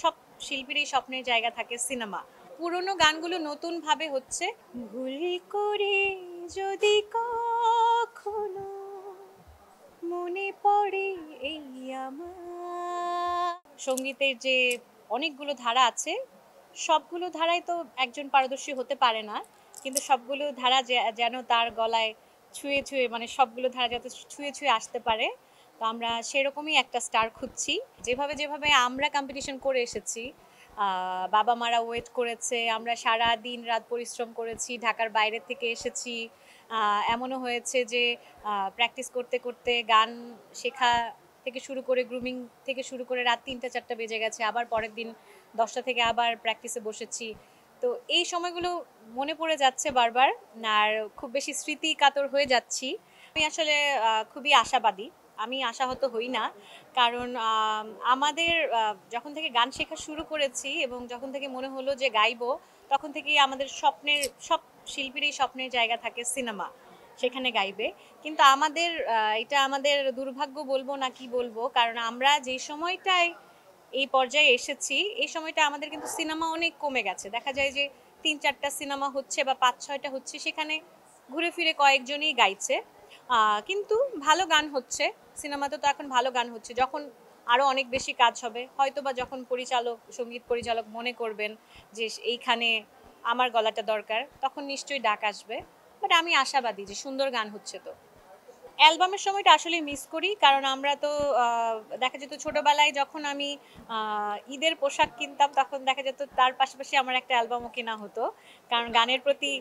সব শিল্পীরই স্বপ্নের জায়গা থাকে সিনেমা। পুরোনো গানগুলো নতুন ভাবে হচ্ছে। ভুল করে যদি কখনো মনে পড়ে এই আমার। সঙ্গীতের যে অনেকগুলো ধারা আছে, সবগুলো ধারায় তো একজন পারদর্শী হতে পারে না, কিন্তু সবগুলো ধারা যেন তার গলায় ছুঁয়ে ছুঁয়ে, মানে সবগুলো ধারা যাতে ছুঁয়ে ছুঁয়ে আসতে পারে। তো আমরা সেরকমই একটা স্টার খুঁজছি। যেভাবে যেভাবে আমরা কম্পিটিশন করে এসেছি, বাবা মারা ওয়েট করেছে, আমরা সারা দিন রাত পরিশ্রম করেছি, ঢাকার বাইরে থেকে এসেছি। এমনও হয়েছে যে প্র্যাকটিস করতে করতে গান শেখা থেকে শুরু করে গ্রুমিং থেকে শুরু করে রাত ৩টা ৪টা বেজে গেছে, আবার পরের দিন 10টা থেকে আবার প্র্যাকটিসে বসেছি। তো এই সময়গুলো মনে পড়ে যাচ্ছে বারবার, আর খুব বেশি স্মৃতি কাতর হয়ে যাচ্ছি। আমি আসলে খুবই আশাবাদী। আমি আশাহত হই না, কারণ আমাদের যখন থেকে গান শেখা শুরু করেছি এবং যখন থেকে মনে হলো যে গাইবো, তখন থেকেই আমাদের স্বপ্নের সব শিল্পীরই স্বপ্নের জায়গা থাকে সিনেমা, সেখানে গাইবে। কিন্তু আমাদের এটা আমাদের দুর্ভাগ্য বলবো না কি বলবো, কারণ আমরা যে সময়টায় এই পর্যায়ে এসেছি, এই সময়টা আমাদের কিন্তু সিনেমা অনেক কমে গেছে। দেখা যায় যে ৩-৪টা সিনেমা হচ্ছে বা ৫-৬টা হচ্ছে, সেখানে ঘুরে ফিরে কয়েকজনই গাইছে। কিন্তু ভালো গান হচ্ছে, সিনেমাতে তো এখন ভালো গান হচ্ছে। যখন আরও অনেক বেশি কাজ হবে, হয়তো বা যখন সঙ্গীত পরিচালক মনে করবেন যে এইখানে আমার গলাটা দরকার, তখন নিশ্চয়ই ডাক আসবে। বাট আমি আশাবাদী যে সুন্দর গান হচ্ছে। তো অ্যালবামের সময়টা আসলে মিস করি, কারণ আমরা তো দেখা যেত ছোটবেলায় যখন আমি ঈদের পোশাক কিনতাম, তখন দেখা যেত তার পাশাপাশি আমার একটা অ্যালবামও কেনা হতো, কারণ গানের প্রতি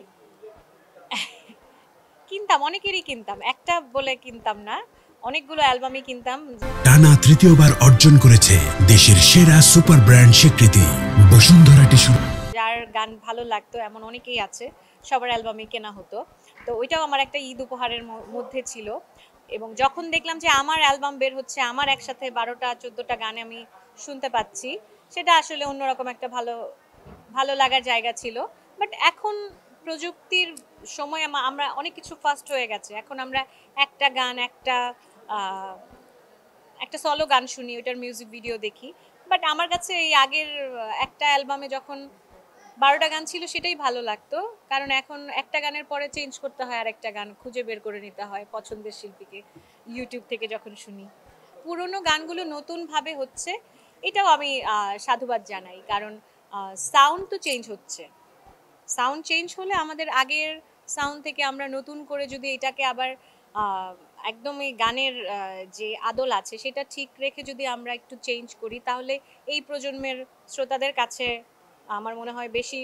কিনতাম, অনেকেরই কিনতাম, একটা বলে কিনতাম না, অনেকগুলো অ্যালবামই কিনতাম। টানা তৃতীয়বার অর্জন করেছে দেশের সেরা সুপার ব্র্যান্ড স্বীকৃতি বসুন্ধরা টিস্যু। যার গান ভালো লাগতো এমন অনেকেই আছে, সবার অ্যালবামই কেনা হতো। তো ওইটাও আমার একটা ঈদ উপহারের মধ্যে ছিল। এবং যখন দেখলাম যে আমার অ্যালবাম বের হচ্ছে, আমার একসাথে 12টা 14টা গান আমি শুনতে পাচ্ছি, সেটা আসলে অন্যরকম একটা ভালো ভালো লাগার জায়গা ছিল। বাট এখন প্রযুক্তির সময় আমরা অনেক কিছু ফাস্ট হয়ে গেছে। এখন আমরা একটা গান, একটা সলো গান শুনি, ওইটার মিউজিক ভিডিও দেখি। বাট আমার কাছে এই আগের একটা অ্যালবামে যখন 12টা গান ছিল, সেটাই ভালো লাগতো, কারণ এখন একটা গানের পরে চেঞ্জ করতে হয়, আর একটা গান খুঁজে বের করে নিতে হয় পছন্দের শিল্পীকে ইউটিউব থেকে যখন শুনি। পুরোনো গানগুলো নতুনভাবে হচ্ছে, এটাও আমি সাধুবাদ জানাই, কারণ সাউন্ড তো চেঞ্জ হচ্ছে। সাউন্ড চেঞ্জ হলে আমাদের আগের সাউন্ড থেকে আমরা নতুন করে যদি এটাকে আবার আহ, একদম এই গানের যে আদল আছে সেটা ঠিক রেখে যদি আমরা একটু চেঞ্জ করি, তাহলে এই প্রজন্মের শ্রোতাদের কাছে আমার মনে হয় বেশি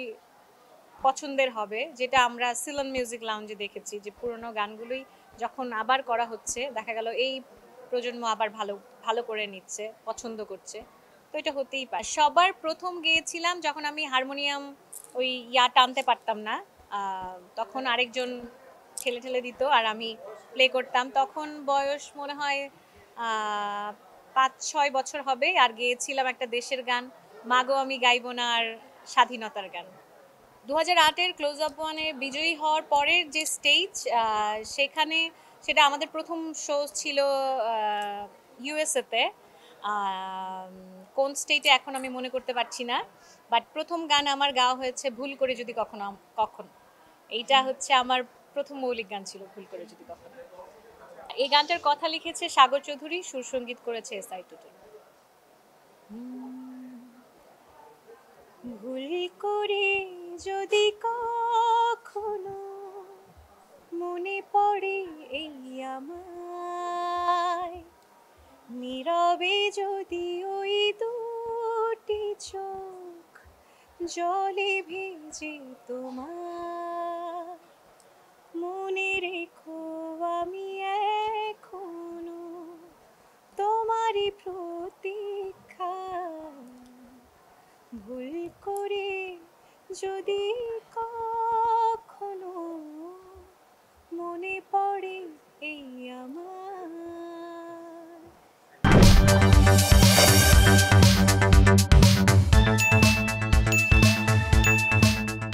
পছন্দের হবে। যেটা আমরা সিলন মিউজিক লাউঞ্জে দেখেছি, যে পুরোনো গানগুলোই যখন আবার করা হচ্ছে, দেখা গেল এই প্রজন্ম আবার ভালো ভালো করে নিচ্ছে, পছন্দ করছে। তো এটা হতেই পারে। সবার প্রথম গেয়েছিলাম যখন আমি হারমোনিয়াম ওই টানতে পারতাম না, তখন আরেকজন ঠেলে ঠেলে দিত আর আমি প্লে করতাম। তখন বয়স মনে হয় 5-6 বছর হবে, আর গেয়েছিলাম একটা দেশের গান, মাগো আমি গাইব না, আর স্বাধীনতার গান। 2008-এর ক্লোজ আপ ওয়ানে বিজয়ী হওয়ার পরের যে স্টেজ, সেখানে সেটা আমাদের প্রথম শো ছিল ইউএসএতে। কোন স্টেটে এখন আমি মনে করতে পারছি না, বাট প্রথম গান আমার গাওয়া হয়েছে ভুল করে যদি কখনো কখন। এইটা হচ্ছে আমার প্রথম মৌলিক গান ছিল, ভুল করে যদি কখনো। এই গানটার কথা লিখেছে সাগর চৌধুরী, সুর সঙ্গীত করেছে এসআই টুটুল। ভুল করে যদি কখনো মনে পড়ে এই আমায়, নীরবে যদি ওই দুটি চোখ জলে ভেজে তোমার